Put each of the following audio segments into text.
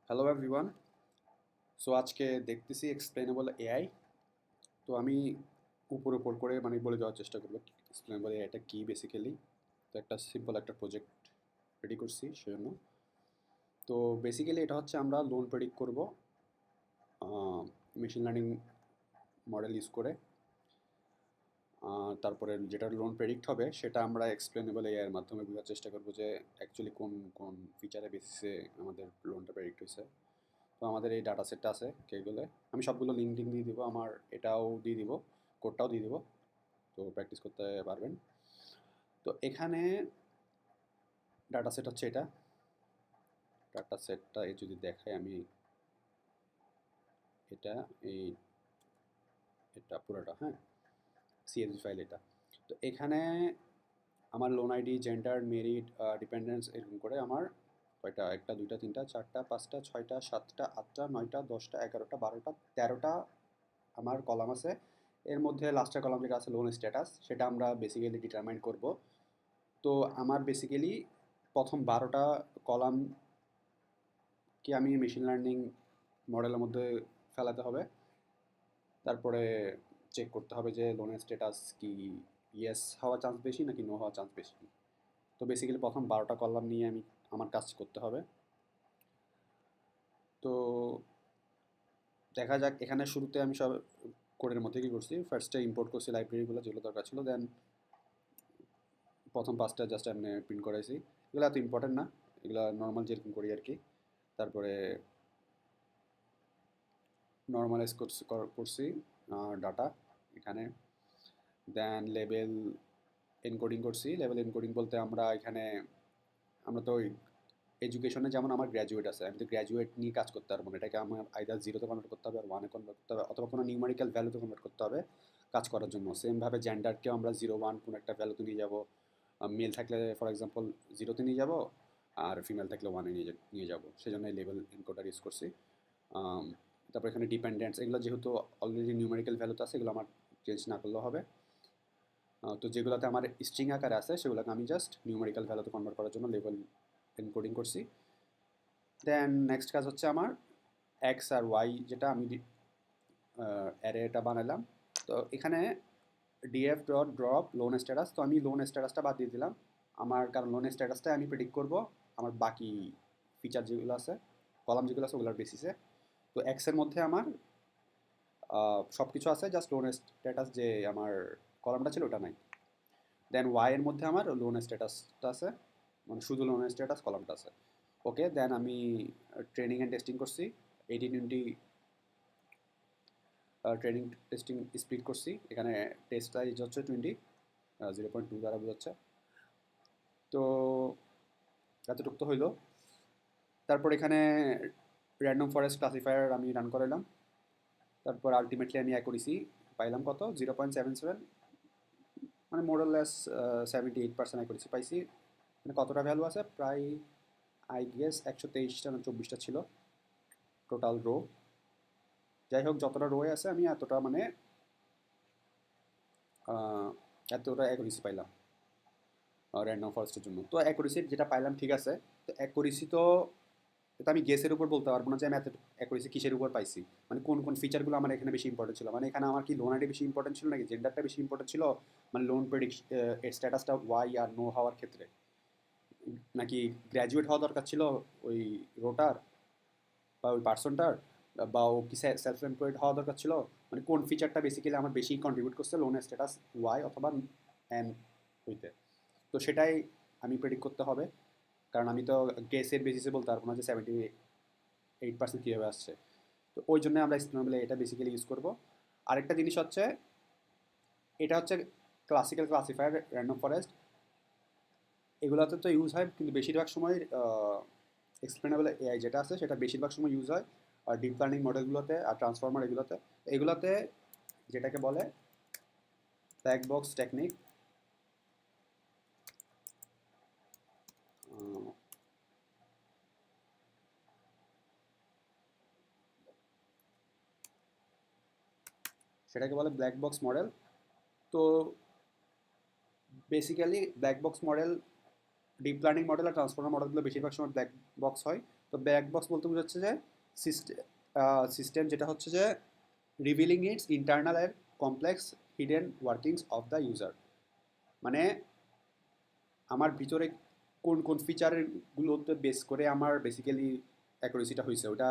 Hello everyone. So আজকে দেখতেছি explainable AI. তো আমি উপর করে মানে বলে দেওয়ার চেষ্টা করবো এক্সপ্লেনেবল এআইটা কী বেসিক্যালি। তো একটা সিম্পল একটা প্রজেক্ট রেডি করছি সেজন্য। তো বেসিক্যালি এটা হচ্ছে আমরা লোন প্রেডিক্ট করব মেশিন লার্নিং মডেল ইউজ করে। তারপরে যেটা লোন প্রেডিক্ট হবে সেটা আমরা এক্সপ্লেনেবল এআই এর মাধ্যমে বোঝার চেষ্টা করবো যে অ্যাকচুয়ালি কোন কোন ফিচারের বেসিসে আমাদের লোনটা প্রেডিক্ট হয়েছে। তো আমাদের এই ডাটা সেটটা আছে কেগুলো, আমি সবগুলো লিঙ্ক টিঙ্ক দিয়ে দিব, আমার এটাও দিয়ে দিব, কোডটাও দিয়ে দিব, তো প্র্যাকটিস করতে পারবেন। তো এখানে ডাটা সেট হচ্ছে এটা। ডাটা সেটটা যদি দেখাই আমি, এটা এই এটা পুরোটা, হ্যাঁ, সিএসভি ফাইল এটা। তো এখানে আমার loan ID, gender, merit, dependence এরকম করে আমার কয়টা, একটা দুইটা তিনটা চারটা পাঁচটা ছয়টা সাতটা আটটা নয়টা 10টা 11টা 12টা 13টা আমার কলাম আছে। এর মধ্যে লাস্টের কলাম যেটা আছে লোন স্ট্যাটাস, সেটা আমরা বেসিক্যালি ডিটারমাইন করব। তো আমার বেসিক্যালি প্রথম 12টা কলাম কি আমি মেশিন লার্নিং মডেলের মধ্যে ফেলাতে হবে। তারপরে চেক করতে হবে যে লোনের স্ট্যাটাস কি ইয়েস হওয়ার চান্স বেশি নাকি নো হওয়ার চান্স বেশি। তো বেসিক্যালি প্রথম 12টা কলাম নিয়ে আমি আমার কাজ করতে হবে। তো দেখা যাক, এখানে শুরুতে আমি সব কোডের মধ্যে কি করছি, ফার্স্টে ইম্পোর্ট করছি লাইব্রেরিগুলো যেগুলো দরকার ছিল, দেন প্রথম পাঁচটা জাস্ট এমনি প্রিন্ট করাইছি। এগুলো এত ইম্পর্টেন্ট না, এগুলো নর্মাল যেরকম করি আর কি। তারপরে নর্মালাইজ করছি ডাটা এখানে। দেন লেভেল এনকোডিং করছি। লেভেল এনকোডিং বলতে আমরা এখানে, আমরা তো ওই এডুকেশনে যেমন আমার গ্র্যাজুয়েট আছে, আমি তো গ্র্যাজুয়েট নিয়ে কাজ করতে পারবো না, এটাকে আমার আইদার জিরোতে কনভার্ট করতে হবে আর ওয়ানে কনভার্ট করতে হবে, অথবা কোনো নিউমেরিক্যাল ভ্যালুতে কনভার্ট করতে হবে কাজ করার জন্য। সেমভাবে জেন্ডারকেও আমরা 0 1 কোনো একটা ভ্যালুতে নিয়ে যাব। মেল থাকলে ফর এক্সাম্পল 0তে নিয়ে যাব, আর ফিমেল থাকলে 1-এ নিয়ে যাব, সেই জন্য এই লেভেল এনকোডার ইউজ করছি। আম, তারপর এখানে ডিপেন্ডেন্টস, এগুলো যেহেতু অলরেডি নিউমেরিক্যাল ভ্যালুতে আছে, এগুলো আমার চেঞ্জ না করলেও হবে। তো যেগুলোতে আমার স্ট্রিং আকারে আছে সেগুলোকে আমি জাস্ট নিউমেরিক্যাল ভ্যালুতে কনভার্ট করার জন্য লেভেল এনকোডিং করছি। দেন নেক্সট কাজ হচ্ছে আমার এক্স আর ওয়াই, যেটা আমি অ্যারেটা বানালাম। তো এখানে DF dot drop loan status, তো আমি লোন স্ট্যাটাসটা বাদ দিয়ে দিলাম আমার, কারণ লোন স্ট্যাটাসটা আমি প্রেডিক্ট করব আমার বাকি ফিচার যেগুলো আছে, কলাম যেগুলো আছে ওগুলোর বেসিসে। তো এক্সের মধ্যে আমার সব কিছু আছে, জাস্ট লোন স্ট্যাটাস যে আমার কলামটা ছিল ওটা নাই। দেন ওয়াই এর মধ্যে আমার লোন স্ট্যাটাসটা আছে, মানে শুধু লোন স্ট্যাটাস কলামটা আছে। ওকে, দেন আমি ট্রেনিং অ্যান্ড টেস্টিং করছি, 80-20 ট্রেনিং টেস্টিং স্প্লিট করছি। এখানে টেস্ট সাইজ হচ্ছে 20, 0.2 দ্বারা বোঝাচ্ছে। তো এতটুকু তো হইলো। তারপর এখানে র্যান্ডম ফরেস্ট ক্লাসিফায়ার আমি রান করাইলাম। তারপর আলটিমেটলি আমি অ্যাকুরেসি পাইলাম কত, 0.77, মানে মোরলেস 78% অ্যাকুরেসি পাইছি। মানে কতটা ভ্যালু আছে, প্রায় আই গেস 123টা না 24টা ছিল টোটাল রো। যাই হোক, যতটা রোয়ে আছে আমি এতটা মানে আহ, এতটা অ্যাকুরেসি পাইলাম র্যান্ডম ফরেস্টের জন্য। তো অ্যাকুরেসি যেটা পাইলাম ঠিক আছে। তো অ্যাকুরেসি তো এটা আমি গেসের উপর বলতে পারবো না যে আমি এত অ্যাকুরেসি কিসের উপর পাইছি, মানে কোন কোন ফিচারগুলো আমার এখানে বেশি ইম্পর্টেন্ট ছিল। মানে এখানে আমার কি লোন আইডি বেশি ইম্পর্টেন্ট ছিল নাকি জেন্ডারটা বেশি ইম্পর্টেন্ট ছিল, মানে লোন প্রেডিক্ট স্ট্যাটাসটা ওয়াই আর নো হওয়ার ক্ষেত্রে, নাকি গ্র্যাজুয়েট হওয়া দরকার ছিল ওই রোটার বা ওই পার্সনটার, বা ও কি সেলফ এমপ্লয়েড হওয়া দরকার ছিল, মানে কোন ফিচারটা বেসিক্যালি আমার বেশি কন্ট্রিবিউট করছে লোন স্ট্যাটাস ওয়াই অথবা এন হইতে। তো সেটাই আমি প্রেডিক্ট করতে হবে, কারণ আমি তো গেসের বেসিসে বলতে পারবো না যে 78% কীভাবে আসছে। তো ওই জন্য আমরা স্টেনেবল এটা বেসিক্যালি ইউজ করব। আরেকটা জিনিস হচ্ছে, এটা হচ্ছে ক্লাসিক্যাল ক্লাসিফায়ার র্যান্ডম ফরেস্ট, এগুলোতে তো ইউজ হয়, কিন্তু বেশিরভাগ সময় এক্সপ্লেনেবল এআই যেটা আছে সেটা বেশিরভাগ সময় ইউজ হয় আর ডিপ লার্নিং মডেলগুলোতে আর ট্রান্সফর্মার এগুলোতে। এগুলোতে যেটাকে বলে ব্ল্যাক বক্স টেকনিক, সেটাকে বলে ব্ল্যাক বক্স মডেল। তো basically black box model, deep learning model আর ট্রান্সফর্মার মডেলগুলো বেশিরভাগ সময় ব্ল্যাক বক্স হয়। তো তো ব্ল্যাক বক্স বলতে বোঝাচ্ছে যে সিস্টেম সিস্টেম যেটা হচ্ছে যে রিভিলিং ইটস ইন্টারনাল এর complex hidden workings of the user, মানে আমার ভিতরে কোন কোন ফিচারগুলোতে বেস করে আমার বেসিক্যালি অ্যাকুরেসিটা হয়েছে ওটা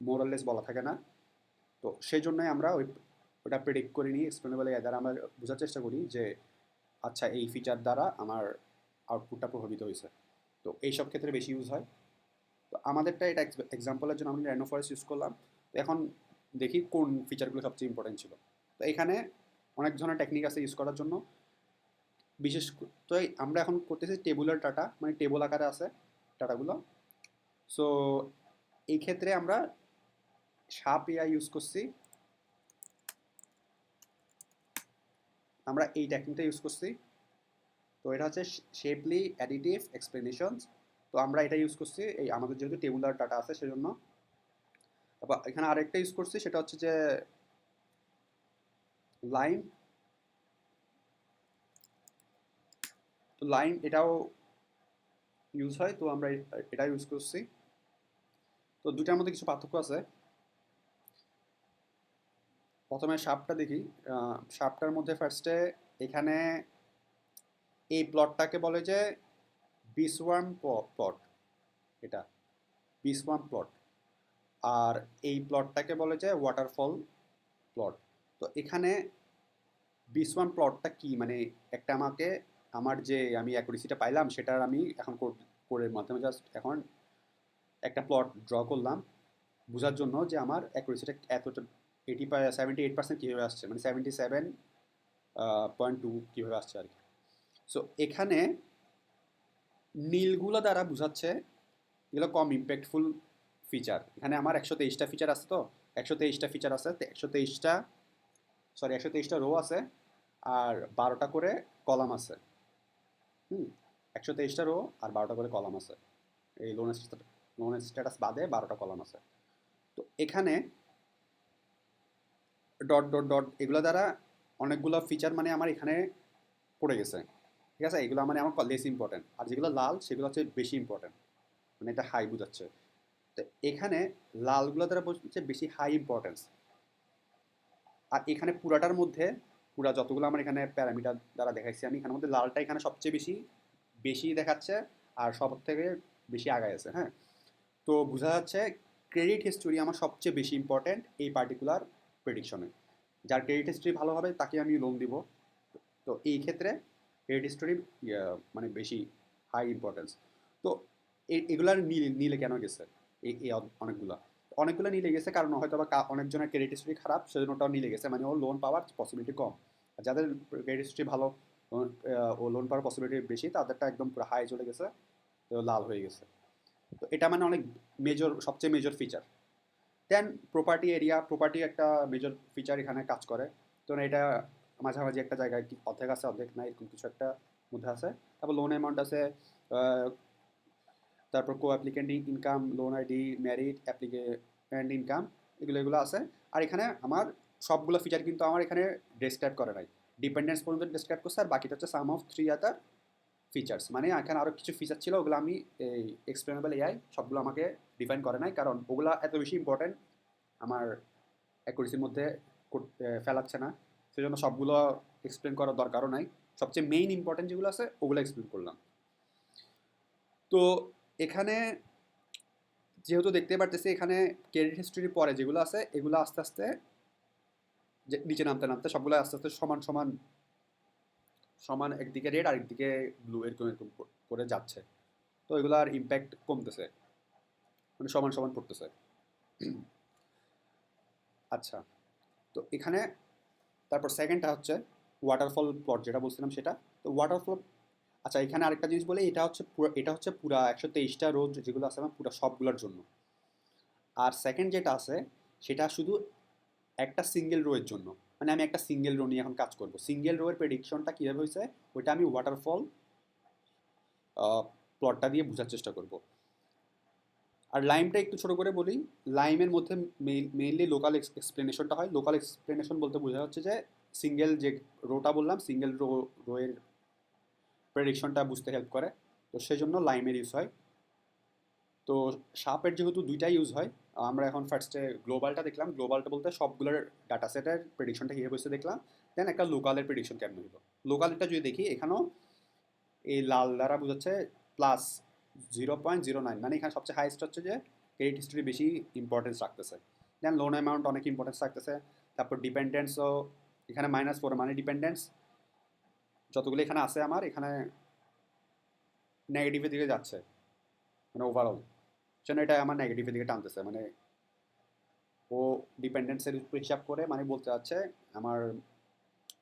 মোরাললেস বলা থাকে না। তো সেই জন্যই আমরা ওটা প্রেডিক্ট করে নিই এক্সপ্লেনেবল এআই দ্বারা আমরা বোঝার চেষ্টা করি যে আচ্ছা এই ফিচার দ্বারা আমার আউটপুটটা প্রভাবিত হয়েছে। তো এইসব ক্ষেত্রে বেশি ইউজ হয়। তো আমাদেরটা এটা এক্সাম্পলের জন্য আমরা র্যান্ডম ফরেস্ট ইউজ করলাম। তো এখন দেখি কোন ফিচারগুলো সবচেয়ে ইম্পর্টেন্ট ছিল। তো এখানে অনেক ধরনের টেকনিক আছে ইউজ করার জন্য। বিশেষ তো আমরা এখন করতেছি টেবুলার ডাটা, মানে টেবল আকারে আছে ডাটাগুলো। সো এই ক্ষেত্রে আমরা সাপ এআই ইউজ করছি, আমরা এই টেকনিকটা ইউজ করছি। তো এটা হচ্ছে শেপলি অ্যাডিটিভ এক্সপ্লেনেশনস। তো আমরা এটা ইউজ করছি এই আমাদের যেহেতু টেবুলার ডাটা আছে সেজন্য। তারপর এখানে আরেকটা ইউজ করছি সেটা হচ্ছে যে লাইন। তো লাইন এটাও ইউজ হয়, তো আমরা এটা ইউজ করছি। তো দুটার মধ্যে কিছু পার্থক্য আছে। প্রথমে সাপটা দেখি। সাপটার মধ্যে ফার্স্টে এখানে এই প্লটটাকে বলে যে বিসওয়ার্ম প্লট, এটা বিসওয়ার্ম প্লট। আর এই প্লটটাকে বলে যে ওয়াটারফল প্লট। তো এখানে বিসওয়ার্ম প্লটটা কি, মানে একটা আমাকে আমার যে আমি অ্যাকুরেসিটা পাইলাম সেটার আমি এখন কোডের মাধ্যমে জাস্ট এখন একটা প্লট ড্র করলাম বোঝার জন্য যে আমার অ্যাকুরেসিটা এতটা 78% কীভাবে আসছে, মানে 77.2 কীভাবে আসছে আর কি। সো এখানে নীলগুলো দ্বারা বোঝাচ্ছে এগুলো কম ইম্প্যাক্টফুল ফিচার। এখানে আমার 123টা ফিচার আছে, তো 123টা ফিচার আছে, তো 123টা রো আছে আর 12টা করে কলাম আছে। 123টা রো আর 12টা করে কলাম আছে, এই লোন স্ট্যাটাস বাদে 12টা কলাম আছে। তো এখানে ডট ডট ডট এগুলো দ্বারা অনেকগুলো ফিচার মানে আমার এখানে পড়ে গেছে, ঠিক আছে। এগুলো মানে আমার লেস ইম্পর্টেন্ট, আর যেগুলো লাল সেগুলো হচ্ছে বেশি ইম্পর্টেন্ট, মানে এটা হাই বোঝাচ্ছে। তো এখানে লালগুলো দ্বারা বোঝাচ্ছে বেশি হাই ইম্পর্টেন্স। আর এখানে পুরাটার মধ্যে পুরা যতগুলো আমার এখানে প্যারামিটার দ্বারা দেখাইছি আমি, এখানের মধ্যে লালটা এখানে সবচেয়ে বেশি বেশি দেখাচ্ছে আর সব থেকে বেশি আগায় আছে। হ্যাঁ, তো বোঝা যাচ্ছে ক্রেডিট হিস্টোরি আমার সবচেয়ে বেশি ইম্পর্টেন্ট এই পার্টিকুলার প্রেডিকশনে। যার ক্রেডিট হিস্ট্রি ভালো হবে তাকে আমি লোন দিব। তো এই ক্ষেত্রে ক্রেডিট হিস্টোরি মানে বেশি হাই ইম্পর্টেন্স। তো এগুলার নীলে কেন গেছে এই অনেকগুলা অনেকগুলো নীলে গেছে কারণ হয়তো বা অনেকজনের ক্রেডিট হিস্ট্রি খারাপ সেজন্য ওটাও নীলে গেছে, মানে ওর লোন পাওয়ার পসিবিলিটি কম। আর যাদের ক্রেডিট হিস্ট্রি ভালো ও লোন পাওয়ার পসিবিলিটি বেশি তাদেরটা একদম পুরো হাই চলে গেছে, তো লাল হয়ে গেছে। তো এটা মানে অনেক সবচেয়ে মেজর ফিচার। দেন প্রপার্টি এরিয়া, প্রপার্টি একটা মেজর ফিচার এখানে কাজ করে। তো এটা মাঝামাঝি একটা জায়গায় কি অর্ধেক আছে অর্ধেক নাই এরকম কিছু একটা মধ্যে আছে। তারপর লোন অ্যামাউন্ট আছে, তারপর co applicant income, loan ID, married applicant income, এগুলো আছে। আর এখানে আমার সবগুলো ফিচার কিন্তু আমার এখানে ডেসক্রাইব করে নাই, ডিপেন্ডেন্স পর্যন্ত ডেসক্রাইব করছে, আর বাকিটা হচ্ছে সাম অফ 3 আদার ফিচার্স। মানে এখানে আরও কিছু ফিচার ছিল ওগুলো আমি এই এক্সপ্লেনেবল এআই সবগুলো আমাকে ডিফাইন করে নাই, কারণ ওগুলো এত বেশি ইম্পর্টেন্ট আমার অ্যাকুরেসির মধ্যে ফেলাচ্ছে না, সেজন্য সবগুলো এক্সপ্লেন করার দরকারও নাই। সবচেয়ে মেইন ইম্পর্টেন্ট যেগুলো আছে ওগুলো এক্সপ্লেন করলাম। তো এখানে যেহেতু দেখতে পারতেছি এখানে ক্রেডিট হিস্ট্রির পরে যেগুলো আছে এগুলো আস্তে আস্তে নিচে নামতে নামতে সবগুলো আস্তে আস্তে সমান সমান সমান, একদিকে রেড আর একদিকে ব্লু এরকম এরকম করে যাচ্ছে। তো এগুলার ইম্প্যাক্ট কমতেছে, মানে সমান সমান পড়তেছে। আচ্ছা, তো এখানে তারপর সেকেন্ডটা হচ্ছে ওয়াটারফল প্লট যেটা বলছিলাম সেটা। তো ওয়াটারফল, আচ্ছা এখানে আরেকটা জিনিস বলি, এটা হচ্ছে পুরা 123টা রোড যেগুলো আছে আমার পুরা সবগুলোর জন্য। আর সেকেন্ড যেটা আছে সেটা শুধু একটা সিঙ্গেল রোয়ের জন্য, মানে আমি একটা সিঙ্গেল রো নিয়ে এখন কাজ করব। সিঙ্গেল রোয়ের প্রেডিকশনটা কীভাবে হয়েছে ওইটা আমি ওয়াটারফল প্লটটা দিয়ে বোঝার চেষ্টা করব। আর লাইমটা একটু ছোট করে বলি, লাইমের মধ্যে মেইনলি লোকাল এক্সপ্লেনেশনটা হয়। লোকাল এক্সপ্লেনেশন বলতে বোঝা হচ্ছে যে সিঙ্গেল যে রোটা বললাম সিঙ্গেল রোয়ের প্রেডিকশনটা বুঝতে হেল্প করে, তো সেই জন্য লাইমের ইউজ হয়। তো শার্পের যেহেতু দুইটাই ইউজ হয়, আমরা এখন ফার্স্টে গ্লোবালটা দেখলাম। গ্লোবালটা বলতে সবগুলোর ডাটা সেটের প্রেডিকশনটা কীভাবে হয়েছে দেখলাম। দেন একটা লোকালের প্রেডিকশন কেমন হলো। লোকালটা যদি দেখি, এখানেও এই লাল দ্বারা বোঝাচ্ছে +0.09, মানে এখানে সবচেয়ে হাইয়েস্ট হচ্ছে যে ক্রেডিট হিস্ট্রি বেশি ইম্পর্টেন্স রাখতেছে। দেন লোন অ্যামাউন্ট অনেক ইম্পর্টেন্স রাখতেছে। তারপর ডিপেন্ডেন্সও এখানে -4, মানে ডিপেন্ডেন্স যতগুলো এখানে আছে আমার এখানে নেগেটিভের দিকে যাচ্ছে, মানে ওভারঅল সেজন্য এটা আমার নেগেটিভের দিকে টানতেছে। মানে ও ডিপেন্ডেন্সের উপর হিসাব করে মানে বলতে চাচ্ছে আমার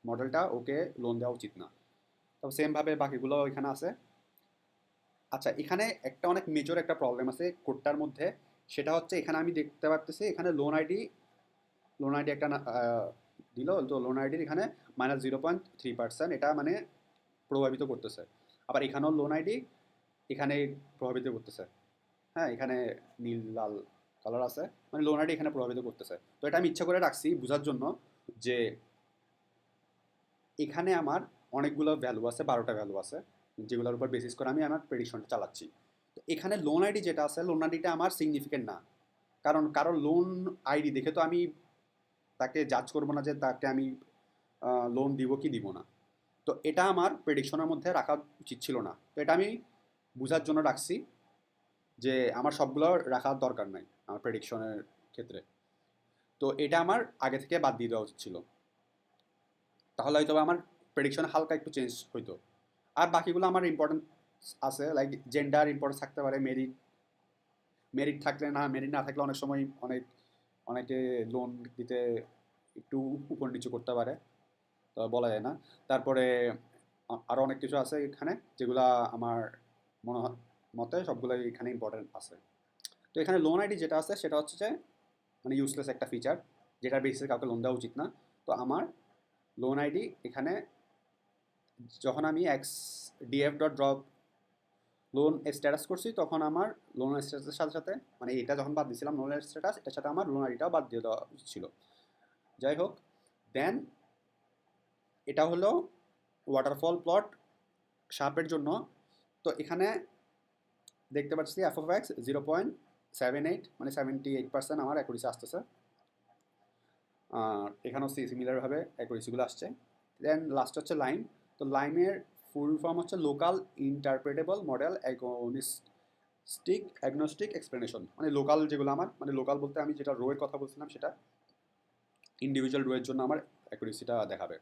মডেলটা ওকে লোন দেওয়া উচিত না। তবে সেমভাবে বাকিগুলো এখানে আছে। আচ্ছা, এখানে একটা অনেক মেজর একটা প্রবলেম আছে কোডটার মধ্যে। সেটা হচ্ছে এখানে আমি দেখতে পাচ্ছি এখানে লোন আইডি একটা দিল। তো লোন আইডির এখানে -0.3%, এটা মানে প্রভাবিত করতেছে। আবার এখানেও লোন আইডি এখানে প্রভাবিত করতেছে। হ্যাঁ, এখানে নীল লাল কালার আছে, মানে লোন আইডি এখানে প্রভাবিত করতেছে। তো এটা আমি ইচ্ছা করে রাখছি বোঝার জন্য যে এখানে আমার অনেকগুলো ভ্যালু আছে, 12টা ভ্যালু আছে, যেগুলোর উপর বেসিস করে আমি আমার প্রেডিকশনটা চালাচ্ছি। তো এখানে লোন আইডি যেটা আছে, লোন আইডিটা আমার সিগনিফিকেন্ট না। কারণ লোন আইডি দেখে তো আমি তাকে জাজ করবো না যে তাকে আমি লোন দিব কি দিব না। তো এটা আমার প্রেডিকশনের মধ্যে রাখা উচিত ছিল না। তো এটা আমি বোঝার জন্য রাখছি যে আমার সবগুলো রাখার দরকার নাই আমার প্রেডিকশনের ক্ষেত্রে। তো এটা আমার আগে থেকে বাদ দিয়ে দেওয়া উচিত ছিল, তাহলে হয়তো আমার প্রেডিকশন হালকা একটু চেঞ্জ হইতো। আর বাকিগুলো আমার ইম্পর্টেন্ট আছে, লাইক জেন্ডার ইম্পর্টেন্স থাকতে পারে, মেরিট মেরিট থাকলে না, মেরিট না থাকলে অনেক সময় অনেকে লোন দিতে একটু উপর নিচু করতে পারে, তো বলা যায় না। তারপরে আরও অনেক কিছু আছে এখানে যেগুলা আমার মনে মতে সবগুলোই এখানে ইম্পর্টেন্ট আছে। তো এখানে লোন আইডি যেটা আছে সেটা হচ্ছে যে মানে ইউজলেস একটা ফিচার, যেটার বেসিসে কাউকে লোন দেওয়া উচিত না। তো আমার লোন আইডি এখানে যখন আমি df.drop লোন স্ট্যাটাস করছি, তখন আমার লোন স্ট্যাটাসের সাথে সাথে মানে এটা যখন বাদ দিয়েছিলাম লোনের স্ট্যাটাস, এটার সাথে আমার লোন আইডিটাও বাদ দিয়ে দেওয়া উচিত ছিল। যাই হোক, দেন এটা হলো ওয়াটারফল প্লট শার্পের জন্য। তো এখানে দেখতে পাচ্ছি f(x) 0.78, মানে 78% আমার অ্যাকুরেসি আসতেছে। আর এখানেও সিমিলারভাবে অ্যাকুরেসিগুলো আসছে। দেন লাস্ট হচ্ছে লাইম। তো লাইমের ফুল ফর্ম হচ্ছে লোকাল ইন্টারপ্রেটেবল মডেল অ্যাগনস্টিক এক্সপ্লেনেশন। মানে লোকাল যেগুলো আমার, মানে লোকাল বলতে আমি যেটা রোয়ের কথা বলছিলাম সেটা ইন্ডিভিজুয়াল রোয়ের জন্য আমার অ্যাকুরেসিটা দেখাবে।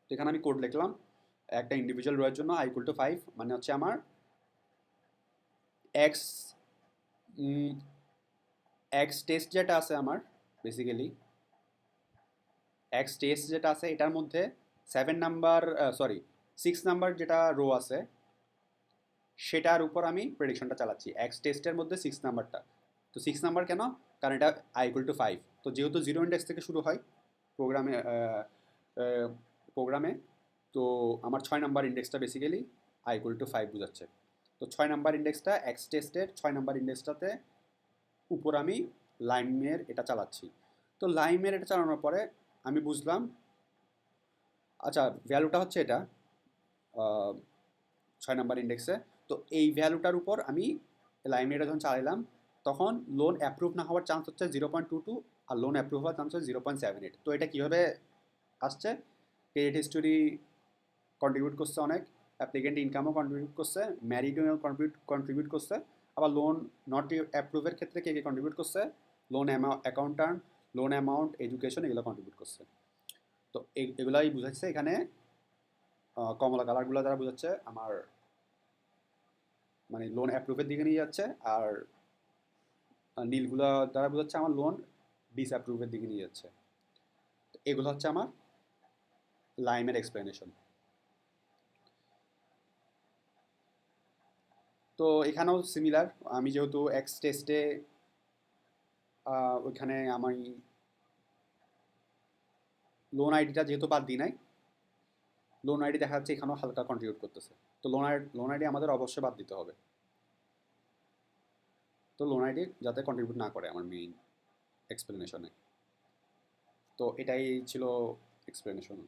তো এখানে আমি কোড লিখলাম একটা ইন্ডিভিজুয়াল রোয়ের জন্য i=5, মানে হচ্ছে আমার এক্স এক্স টেস্ট যেটা আছে আমার, বেসিক্যালি এক্স টেস্ট যেটা আছে এটার মধ্যে 6 নাম্বার যেটা রো আছে সেটার উপর আমি প্রেডিকশনটা চালাচ্ছি। এক্স টেস্টের মধ্যে 6 নাম্বারটা। তো 6 নাম্বার কেন? কারণ এটা i=5। তো যেহেতু 0 ইন্ডেক্স থেকে শুরু হয় প্রোগ্রামে প্রোগ্রামে তো আমার 6 নাম্বার ইন্ডেক্সটা বেসিক্যালি i=5 বোঝাচ্ছে। তো 6 নাম্বার ইন্ডেক্সটা এক্স টেস্টের 6 নাম্বার ইন্ডেক্সটাতে উপর আমি লাইমের এটা চালাচ্ছি। তো লাইমের এটা চালানোর পরে আমি বুঝলাম, আচ্ছা ভ্যালুটা হচ্ছে এটা 6 নাম্বার ইন্ডেক্সে। তো এই ভ্যালুটার উপর আমি লাইমেটা যখন চালাইলাম তখন লোন অ্যাপ্রুভ না হওয়ার চান্স হচ্ছে 0.22, আর লোন অ্যাপ্রুভ হওয়ার চান্স হচ্ছে 0.78। তো এটা কীভাবে আসছে? ক্রেডিট হিস্টোরি কন্ট্রিবিউট করছে অনেক, অ্যাপ্লিকেন্ট ইনকামও কন্ট্রিবিউট করছে, ম্যারিডও কন্ট্রিবিউট করছে, আবার লোন নট অ্যাপ্রুভের ক্ষেত্রে কে কে কন্ট্রিবিউট করছে? Loan accountant, loan amount, education, এগুলো কন্ট্রিবিউট করছে। তো এগুলাই বুঝাচ্ছে এখানে কমলা কালারগুলো দ্বারা বোঝাচ্ছে আমার মানে লোন অ্যাপ্রুভের দিকে নিয়ে যাচ্ছে, আর নীলগুলো দ্বারা বোঝাচ্ছে আমার লোন ডিসঅ্যাপ্রুভের দিকে নিয়ে যাচ্ছে। তো এগুলো হচ্ছে আমার লাইমের এক্সপ্লেনেশন। তো এখানেও সিমিলার, আমি যেহেতু এক্স টেস্টে ওইখানে আমি লোন আইডিটা যেহেতু বাদ দিই নাই, লোন আইডি দেখা যাচ্ছে এখানেও হালকা কন্ট্রিবিউট করতেছে। তো লোন আইডি আমাদের অবশ্যই বাদ দিতে হবে। তো লোন আইডি যাতে কন্ট্রিবিউট না করে আমার মেইন এক্সপ্লেনেশনে। তো এটাই ছিল এক্সপ্লেনেশন।